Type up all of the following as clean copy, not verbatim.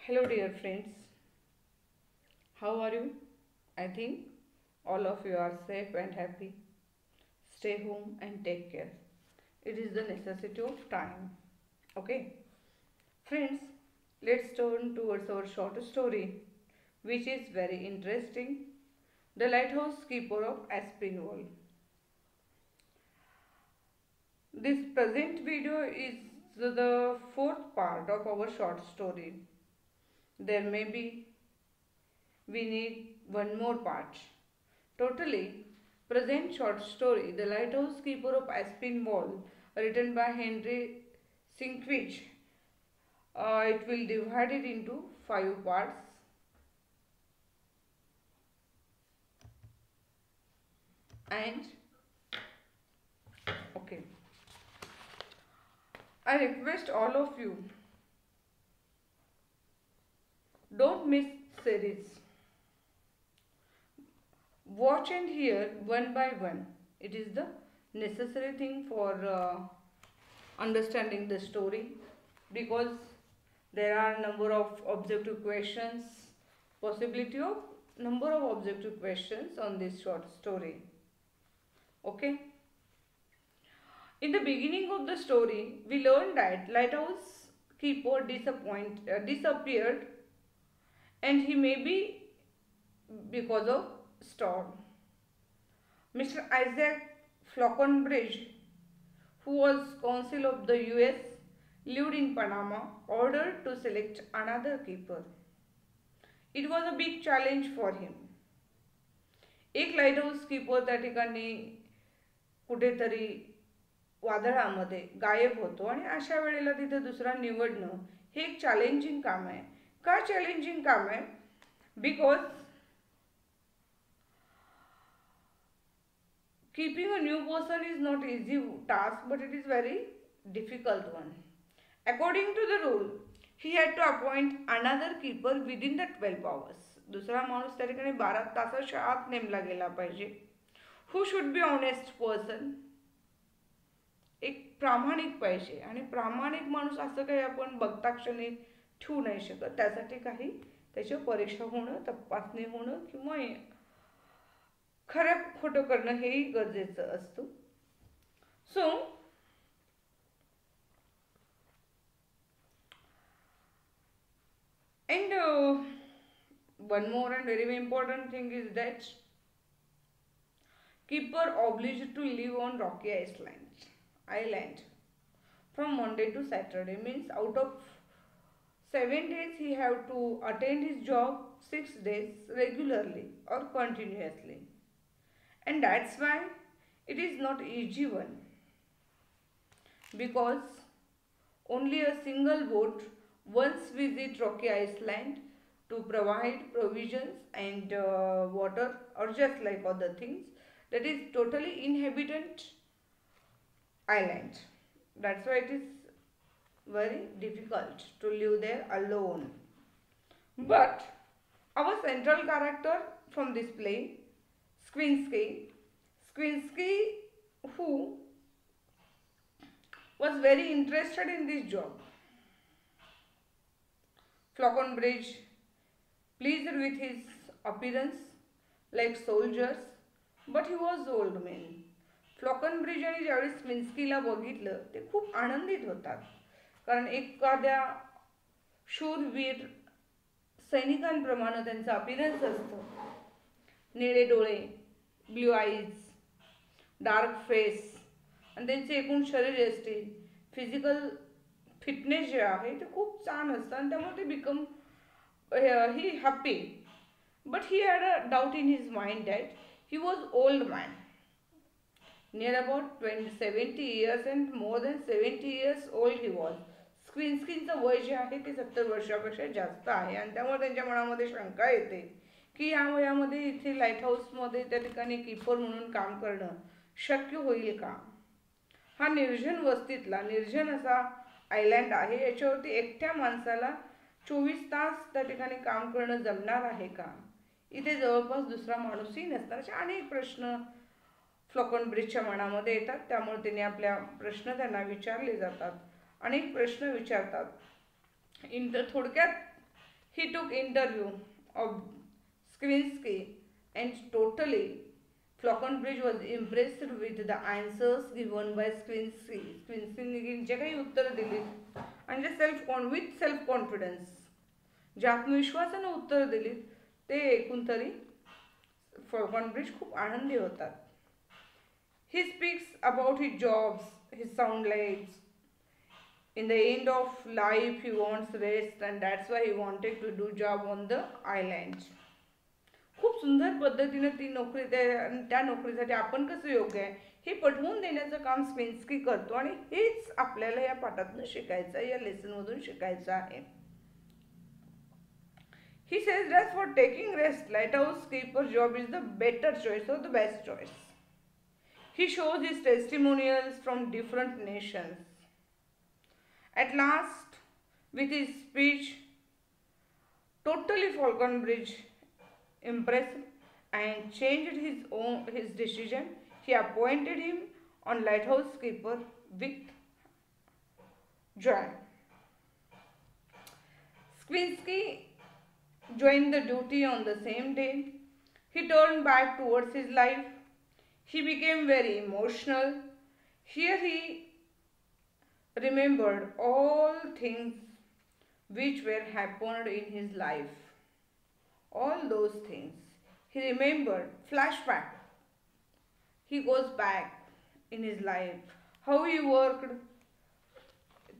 Hello, dear friends. How are you? I think all of you are safe and happy. Stay home and take care. It is the necessity of time. Okay, friends, let's turn towards our short story, which is very interesting. The Lighthouse Keeper of Aspinwall. This present video is the fourth part of our short story. There may be we need one more part. Totally, present short story The Lighthouse Keeper of Aspinwall, written by Henry Sienkiewicz. It will divide it into five parts. And okay, I request all of you, don't miss series. Watch and hear one by one. It is the necessary thing for understanding the story, because there are number of objective questions, possibility of number of objective questions on this short story. Okay, in the beginning of the story we learned that lighthouse keeper disappeared, and he may be because of storm. Mr. Isaac Falconbridge, who was consul of the US, lived in Panama, ordered to select another keeper. It was a big challenge for him. एक lighthouse keeper त्या ठिकाणी कुठेतरी वादळामध्ये गायब होतो आणि अशा वेळेला तिथे दुसरा निवडणं हे एक चॅलेंजिंग काम आहे. का चॅलेंजिंग काम आहे? Because keeping a new person is not easy task, but it is very difficult one. According to the rule, he had to appoint another keeper within the 12 hours. दुसरा माणूस त्या ठिकाणी 12 तासाच्या आत नेमला गेला पाहिजे. Who should be honest person? एक प्रामाणिक पाहिजे, आणि प्रामाणिक माणूस असं काही आपण बघता क्षणी ठेवू नाही शकत. त्यासाठी काही त्याची परीक्षा होणं, तपासणी होणं किंवा खरं खोटं करणं हेही गरजेचं असतं. सो and one more and very important thing is that keeper obliged to live on rocky island from Monday to Saturday, means out of 7 days he have to attend his job 6 days regularly or continuously, and that's why it is not easy one, because only a single boat once visit Rocky Island to provide provisions and water, or just like other things. That is totally inhabitant island. That's why it is very difficult to live there alone. But our central character from this play, Squinsky, who was very interested in this job. Falconbridge, pleased with his appearance like soldiers, but he was old man. फ्लॉकनब्रिज आणि ज्यावेळी स्विन्स्कीला बघितलं ते खूप आनंदित होतात, कारण एखाद्या शूरवीर सैनिकांप्रमाणे त्यांचं अपीरन्स असतं. निळे डोळे, ब्ल्यू आईज, डार्क फेस, आणि त्यांचे एकूण शरीरयष्टी, फिजिकल फिटनेस जे आहे ते खूप छान असतं, आणि त्यामुळे ते become he happy. But he had a doubt in his mind that he was old man, near about 70 years, and more than 70 years old he was. स्क्विन्स्कीचं वय जे आहे ते 70 वर्षापेक्षा जास्त आहे, आणि त्यामुळे त्यांच्या मनामध्ये शंका येते की या वयामध्ये इथे लाईट हाऊसमध्ये त्या ठिकाणी कीपर म्हणून काम करणं शक्य होईल का? हा निर्जन वस्तीतला निर्जन असा आयलँड आहे, याच्यावरती एकट्या माणसाला 24 तास त्या ठिकाणी काम करणं जमणार आहे का? इथे जवळपास दुसरा माणूसही नसणार. असे अनेक प्रश्न फ्लॉकनब्रिजच्या मनामध्ये येतात. त्यामुळे त्यांनी आपल्या प्रश्न त्यांना विचारले जातात, अनेक प्रश्न विचारतात. थोडक्यात He took interview of Squinsky and totally Falconbridge was impressed with the answers given by Squinsky. Squinsky जे काही उत्तर दिली आणि जे विथ सेल्फ कॉन्फिडन्स जे आत्मविश्वासाने उत्तर दिली ते ऐकून तरी फॉल्कनब्रिज खूप आनंदी होतात. He speaks about his jobs, his sound lights. In the end of life, he wants rest, and that's why he wanted to do job on the island. खूप सुंदर पद्धतीने ती नोकरी त्या नोकरीसाठी आपण कसं योग्य आहे हे पटवून देण्याचं काम स्पेन्स्की करतो आणि हेच आपल्याला या पाठातून शिकायचं आहे, या लेसनमधून शिकायचं आहे. He says that for taking rest, lighthouse keeper job is the better choice or the best choice. He shows his testimonials from different nations. At last, with his speech, totally Falconbridge impressed and changed his decision. He appointed him on lighthouse keeper with joy. Squinsky joined the duty on the same day. He turned back towards his life. He became very emotional. Here he remembered all things which were happened in his life. All those things. He remembered, flashback. He goes back in his life. How he worked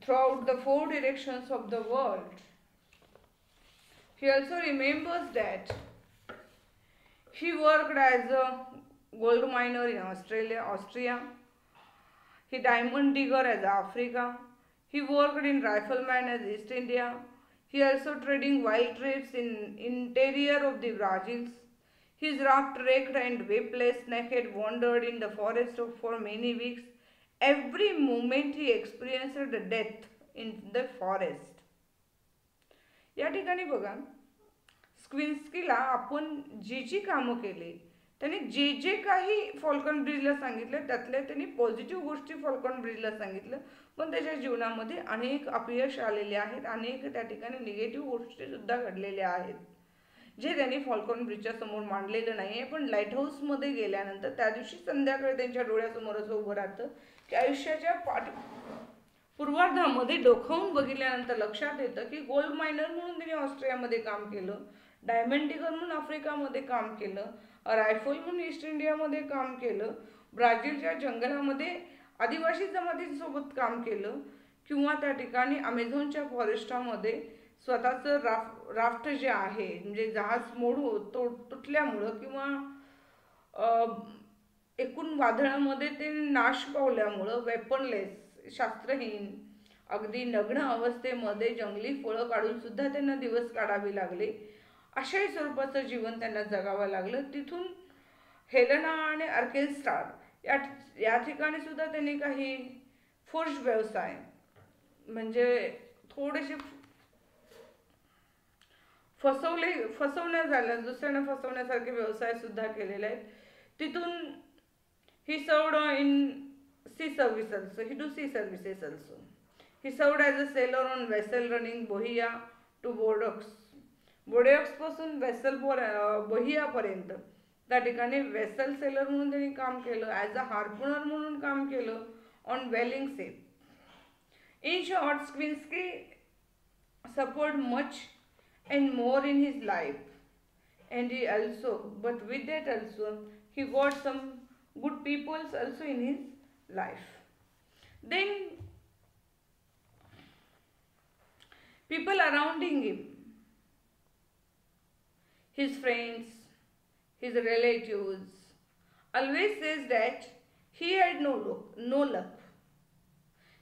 throughout the 4 directions of the world. He also remembers that he worked as a gold miner in Austria. He diamond digger as Africa. He worked in rifleman as East India. He also trading wild traits in interior of the Brazils. His raft wrecked and weapless naked wandered in the forest for many weeks. Every moment he experienced the death in the forest. या ठिकाणी बघा स्क्विन्स्कीला आपण जी कामं केली त्यांनी जे काही फॉल्कनब्रिजला सांगितलं त्यातल्या त्यांनी पॉझिटिव्ह गोष्टी फॉल्कनब्रिजला सांगितलं, पण त्याच्या जीवनामध्ये अनेक अपयश आलेले आहेत, अनेक त्या ठिकाणी निगेटिव्ह गोष्टी सुद्धा घडलेल्या आहेत जे त्यांनी फॉल्कनब्रिजच्या समोर मांडलेलं नाही आहे. पण लाईट हाऊसमध्ये गेल्यानंतर त्या दिवशी संध्याकाळी त्यांच्या डोळ्यासमोर असं उभं राहतं की आयुष्याच्या पूर्वार्धामध्ये डोकावून बघितल्यानंतर लक्षात येतं की गोल्ड मायनर म्हणून त्यांनी ऑस्ट्रियामध्ये काम केलं, डायमंड डिगर म्हणून आफ्रिकामध्ये काम केलं, रायफल म्हणून ईस्ट इंडियामध्ये काम केलं, ब्राझीलच्या जंगलामध्ये आदिवासी जमातींसोबत काम केलं, किंवा त्या ठिकाणी अमेझॉनच्या फॉरेस्टामध्ये स्वतःचं राफ्ट जे आहे म्हणजे जहाज तुटल्यामुळं किंवा एकूण वादळामध्ये ते नाश पावल्यामुळं वेपनलेस शास्त्रहीन अगदी नग्न अवस्थेमध्ये जंगली फळं काढून सुद्धा त्यांना दिवस काढावे लागले. अशाही स्वरूपाचं जीवन त्यांना जगावं लागलं. तिथून हेलेना आणि आर्केन्स्टार या ठिकाणी सुद्धा त्यांनी काही फोर्ज व्यवसाय म्हणजे थोडेसे फसवण्या झाल्या, दुसऱ्यांना फसवण्यासारखे व्यवसाय सुद्धा केलेले आहेत. तिथून ही served in sea service also. He do sea services also. He served as a sailor on vessel running Bohia to Bordeaux. Bordeaux पासून वेसल बोहिया पर्यंत त्या ठिकाणी वेसल सेलर म्हणून त्यांनी काम केलं, ॲज अ हार्पुनर म्हणून काम केलं on whaling ship. In short Squinsky suffered much and more in his life, and he also, but with that also he got some good peoples also in his life. Then people around him, his friends, his relatives, always says that he had no luck.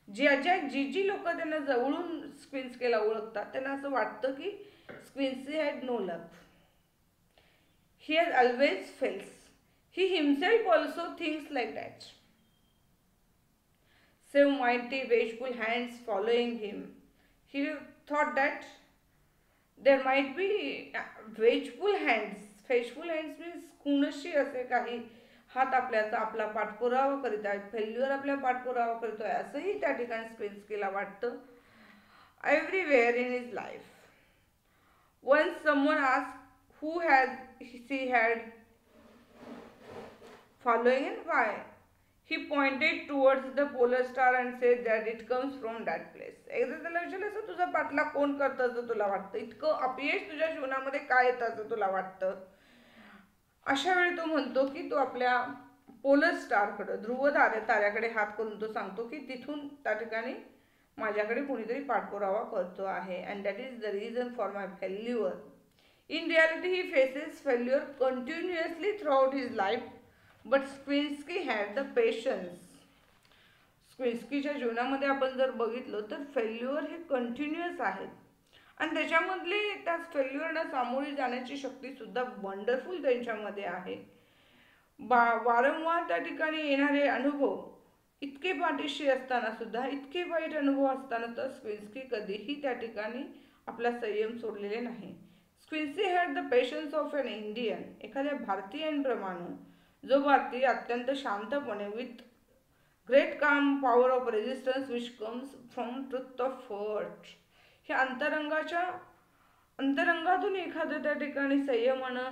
जी लोक त्यांना जवळून स्क्विन्स्कीला ओळखतात त्यांना असं वाटतं की स्क्विन्स्की had no luck. He has always fails. He himself also thinks like that. Some mighty vengeful hands following him. He thought that there might be vengeful hands. Vengeful hands means कुणशी असे काही हात आपला पाठपुरावा करीत आहेत, फेल्युअर आपल्या पाठपुरावा करतोय असंही त्या ठिकाणी स्क्विन्स्कीला वाटतं. Everywhere in his life Once someone asked who had she had following and why. He pointed towards the polar star and said that it comes from that place. एकदा त्याला विचारलं असं तुझा पाठलाग कोण करतं असं तुला वाटतं, इतकं अपयश तुझ्या जीवनामध्ये काय येतं असं तुला वाटतं. अशा वेळी तो म्हणतो की तो आपल्या पोलर स्टारकडे ध्रुव ताऱ्याकडे हात करून तो सांगतो की तिथून त्या ठिकाणी माझ्याकडे कोणीतरी पाठपुरावा करतो आहे. And that is the reason for my failure. In reality he faces failure continuously throughout his life. But Squinsky had the patience. स्क्विन्स्कीच्या जीवनामध्ये आपण जर बघितलं तर फेल्युअर हे कंटिन्युअस आहेत आणि त्याच्यामधली त्या फेल्युअरना सामोरी जाण्याची शक्तीसुद्धा वंडरफुल त्यांच्यामध्ये आहे. वारंवार त्या ठिकाणी येणारे अनुभव इतके पाठीशी असताना सुद्धा, इतके वाईट अनुभव असताना तर स्क्विन्स्की कधीही त्या ठिकाणी आपला संयम सोडलेले नाही. Squinsky had the patience of an Indian. एखाद्या भारतीयांप्रमाणे जो भारतीय अत्यंत शांतपणे with great calm power of resistance which comes from truth of heart. हे अंतरंगातून एखादं त्या ठिकाणी संयमानं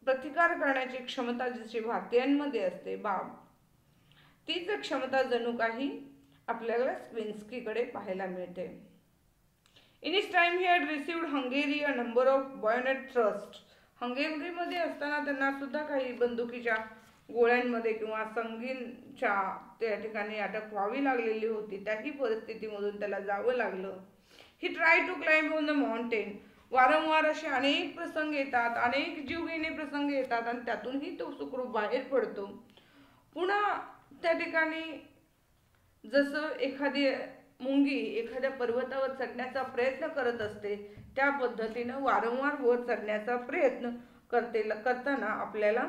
प्रतिकार करण्याची क्षमता जशी भारतीयांमध्ये असते बाब, तीच क्षमता जणू काही आपल्याला स्क्विन्स्कीकडे पाहायला मिळते. In his time he had received Hungary a number of bayonet thrust. हंगेरीमध्ये असताना त्यांना सुद्धा काही बंदुकीच्या गोळ्यांमध्ये किंवा संगीनच्या त्या ठिकाणी अटक व्हावी लागलेली होती. त्याही परिस्थितीमधून त्याला जावं लागलं. He try to climb on the mountain. वारंवार असे अनेक प्रसंग येतात, अनेक जीवघेणे प्रसंग येतात आणि त्यातूनही तो सुखरूप बाहेर पडतो. पुन्हा त्या ठिकाणी जसं एखादी मुंगी एखाद्या पर्वतावर चढण्याचा प्रयत्न करत असते त्या पद्धतीनं वारंवार वर चढण्याचा प्रयत्न करताना आपल्याला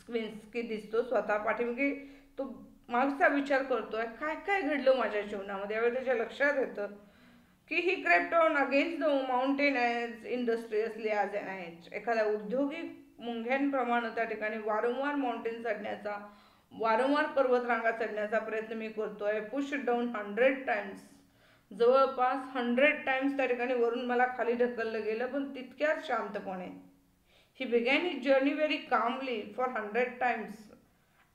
स्क्विन्स्की दिसतो. स्वतः पाठीमागे तो मागचा विचार करतोय, काय काय घडलं माझ्या जीवनामध्ये. यावेळी त्याच्या लक्षात येतं की he crept on against the mountain as industriously as an edge. एखाद्या उद्योगिक मुंग्यांप्रमाणे त्या ठिकाणी वारंवार माउंटेन चढण्याचा, वारंवार पर्वतरांगा चढण्याचा प्रयत्न मी करतोय. Push down 100 times. जवळपास 100 टाइम्स त्या ठिकाणी वरून मला खाली ढकललं गेलं, पण तितक्याच शांतपणे. He began his journey very calmly for 100 times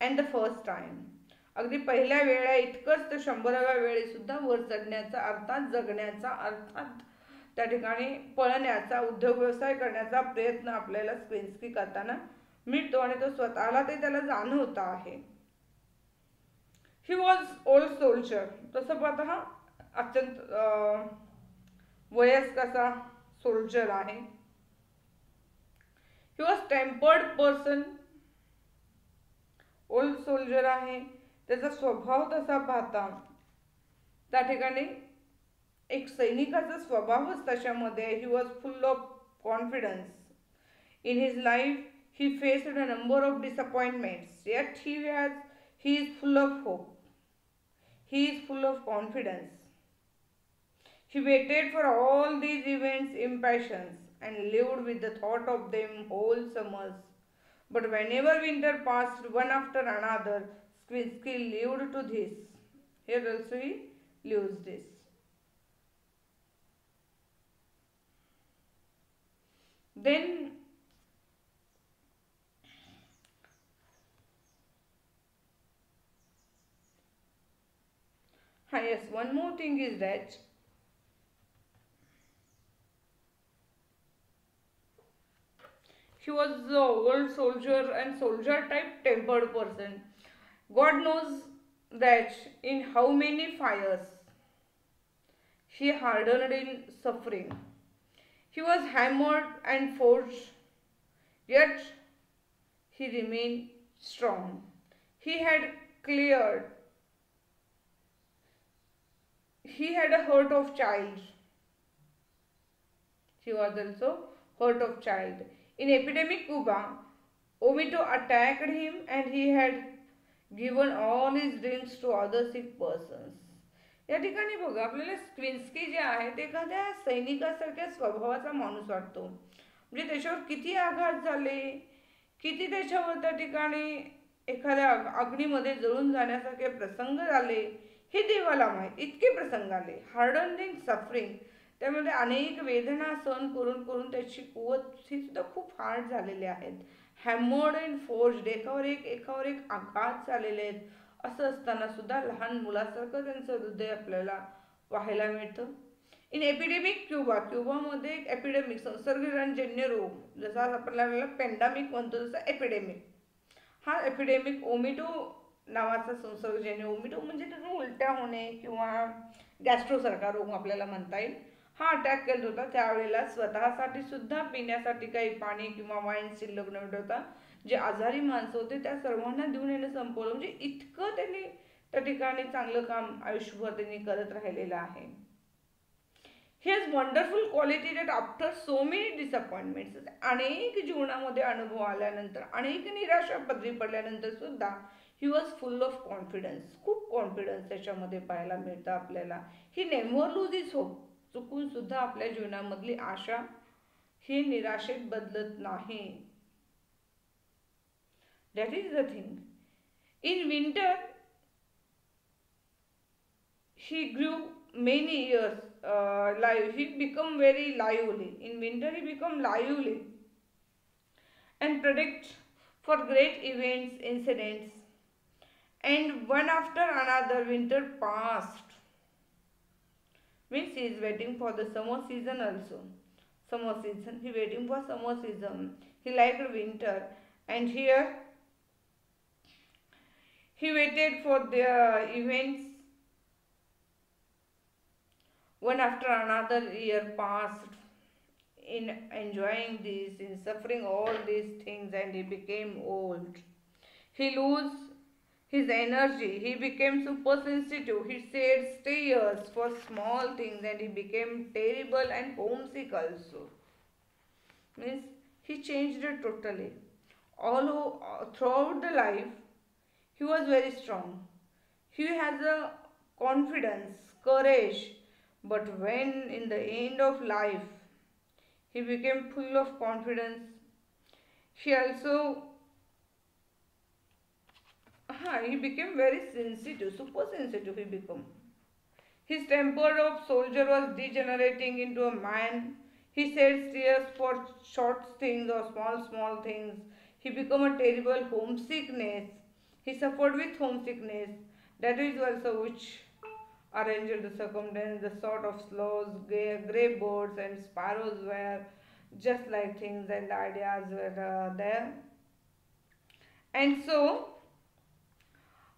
and the first time. अगदी पहिल्या वेळा इतकंच तर 100व्या वेळी सुद्धा वर चढण्याचा, अर्थात जगण्याचा, अर्थात त्या ठिकाणी पळण्याचा, उद्योग व्यवसाय करण्याचा प्रयत्न आपल्याला स्क्विन्स्की करताना मिळतो आणि तो स्वतःला ते त्याला जाणवत आहे. He was old soldier. तसं पाहता हा अत्यंत वयस्क असा सोल्जर आहे. He was tempered person. Old soldier आहे, त्याचा स्वभाव तसा पाहता त्या ठिकाणी एक सैनिकाचा स्वभावच त्याच्यामध्ये. ही was full of confidence. In his life he faced a number of disappointments, yet he is full of hope. He is full of confidence. He waited for all these events impatience and lived with the thought of them whole summers. But whenever winter passed one after another, Squinsky lived to this. Here also he lives this. Then yes, one more thing is that he was the old soldier and soldier type tempered person. God knows that in how many fires he hardened in suffering. He was hammered and forged, yet he remained strong. He had cleared. He had a heart of child. He was also heart of child. In epidemic Cuba, Omito attacked him and he had given all his drinks to other sick persons. या ठिकाणी बघा आपल्याला स्क्विन्स्की जे आहे ते एखाद्या सैनिकासारख्या स्वभावाचा माणूस वाटतो. म्हणजे त्याच्यावर किती आघात झाले, किती त्याच्यावर त्या ठिकाणी एखाद्या अग्नीमध्ये जळून जाण्यासारखे प्रसंग झाले हे देवाला माहीत. इतके प्रसंग आले. हार्डन इन सफरिंग. त्यामध्ये अनेक वेदना सहन करून करून त्याची कुवत ही सुद्धा खूप हार्ड झालेली आहेत. हॅमर्ड अँड फोर्स्ड, एकावर एक आघात झालेले आहेत. असं असताना सुद्धा लहान मुलासारखं त्यांचं हृदय आपल्याला पाहायला मिळतं. इन एपिडेमिक क्युबामध्ये एक एपिडेमिक संसर्गजन्य रोग, जसा आपल्याला पेंडामिक म्हणतो तसा एपिडेमिक, हा एपिडेमिक ओमिटो नावाचा संसर्गजन्य, ओमिटो म्हणजे त्याचं उलट्या होणे किंवा गॅस्ट्रोसारखा रोग आपल्याला म्हणता येईल, हा अटॅक केला होता. त्यावेळेला स्वतःसाठी सुद्धा पिण्यासाठी काही पाणी किंवा वाईन शिल्लक न ठेवता जे आजारी माणसं होते त्या सर्वांना देऊन याने संपवलं. म्हणजे इतकं त्यांनी त्या ठिकाणी चांगलं काम आयुष्यभर त्यांनी करत राहिलेलं आहे. He has wonderful quality that after so many disappointments, अनेक जीवनामध्ये अनुभव आल्यानंतर, अनेक निराशा पदरी पडल्यानंतर सुद्धा he was full of confidence, खूप कॉन्फिडन्स त्याच्यामध्ये पाहायला मिळतं आपल्याला. He never lose his hope, चुकून सुद्धा आपल्या जीवनामधली आशा ही निराशेत बदलत नाही. That is the thing. In winter he grew many years live. He become very lively. In winter he become lively and predict for great events, incidents. And one after another winter passed. Means he is waiting for the summer season also. Summer season. He waiting for summer season. He liked winter. And here he waited for the events. One after another year passed in enjoying this, in suffering all these things, and he became old. He lose his energy. He became super sensitive. He shed tears for small things, and he became terrible and homesick also. Means he changed it totally. Throughout the life, he was very strong. He has a confidence, courage. But when in the end of life he became full of confidence, he also he became very sensitive, super sensitive he became. His temper of soldier was degenerating into a man. He shed tears for short things or small things. He became a terrible homesickness. He suffered with homesickness. That is also which arranged the circumstance, the sort of slows, grey birds and sparrows were just like things and ideas were there. And so,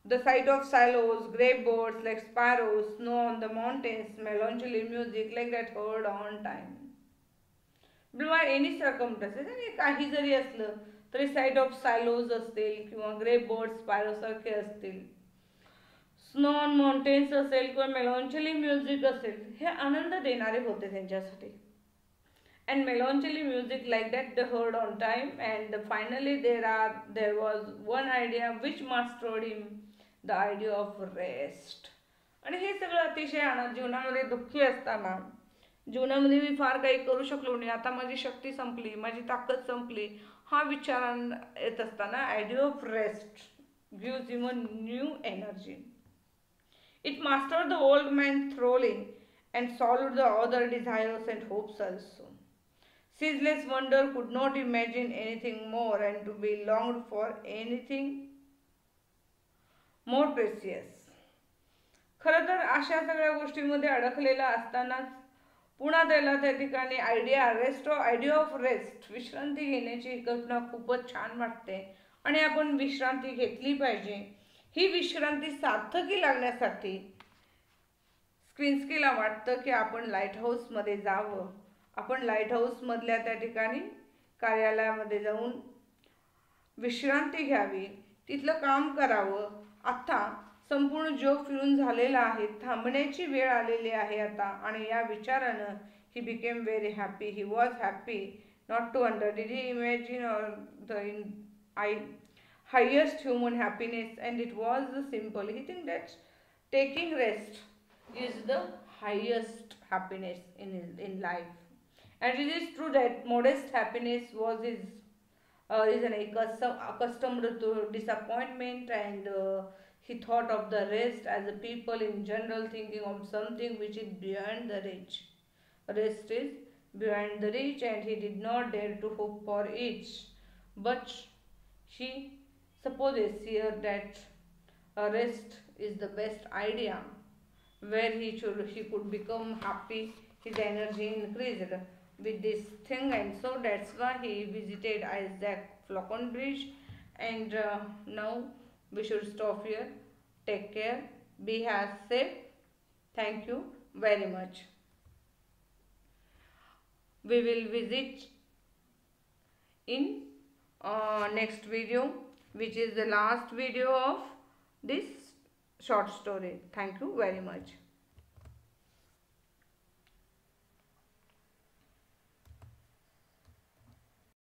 the sight of silos, grey birds like sparrows, snow on the mountains, melancholy music like that heard on time. By any circumstances, आणि काही जरी असलं तरी site of सायलोज असतील किंवा grey bird स्पायरो सारखे असतील, snow on mountains असेल किंवा मेलॉन्चली म्युझिक असेल, हे आनंद देणारे होते त्यांच्यासाठी. And melancholy music like that the heard on time. And finally there was one idea which mastered him, the idea of rest. आणि हे सगळं अतिशय जीवनामध्ये दुःखी असताना, जीवनामध्ये मी फार काही करू शकलो नाही, आता माझी शक्ती संपली, माझी ताकद संपली, हा विचार येत असताना idea of rest gives him a new energy. It mastered the old man thoroughly and solved the other desires and hopes also. Ceaseless wonder could not imagine anything more and to be longed for anything more precious. खरं तर अशा सगळ्या गोष्टींमध्ये अडकलेला असतानाच पुन्हा त्याला त्या ठिकाणी आयडिया ऑफ रेस्ट, विश्रांती घेण्याची ही कल्पना खूपच छान वाटते आणि आपण विश्रांती घेतली पाहिजे. ही विश्रांती सार्थकी लागण्यासाठी स्क्रीन्स्कीला वाटतं की आपण लाईट हाऊसमध्ये जावं, आपण लाईट हाऊसमधल्या त्या ठिकाणी कार्यालयामध्ये जाऊन विश्रांती घ्यावी, तिथलं काम करावं. आता संपूर्ण जग फिरून झालेलं आहे, थांबण्याची वेळ आलेली आहे आता. आणि या विचारानं he became very happy. He was happy not to under. Did he imagine the highest human happiness, and it was simple. He think that taking rest is the highest happiness in life, and it is true that modest happiness was his reason. Accustomed to disappointment, and he thought of the rest as a people in general, thinking of something which is beyond the reach. Rest is beyond the reach and he did not dare to hope for it. But she supposes here that a rest is the best idea where he could become happy, his energy increased with this thing, and so that's why he visited Isaac Flockenbridge. And now we should stop here. Take care, be safe. Thank you very much. We will visit in next video, which is the last video of this short story. Thank you very much.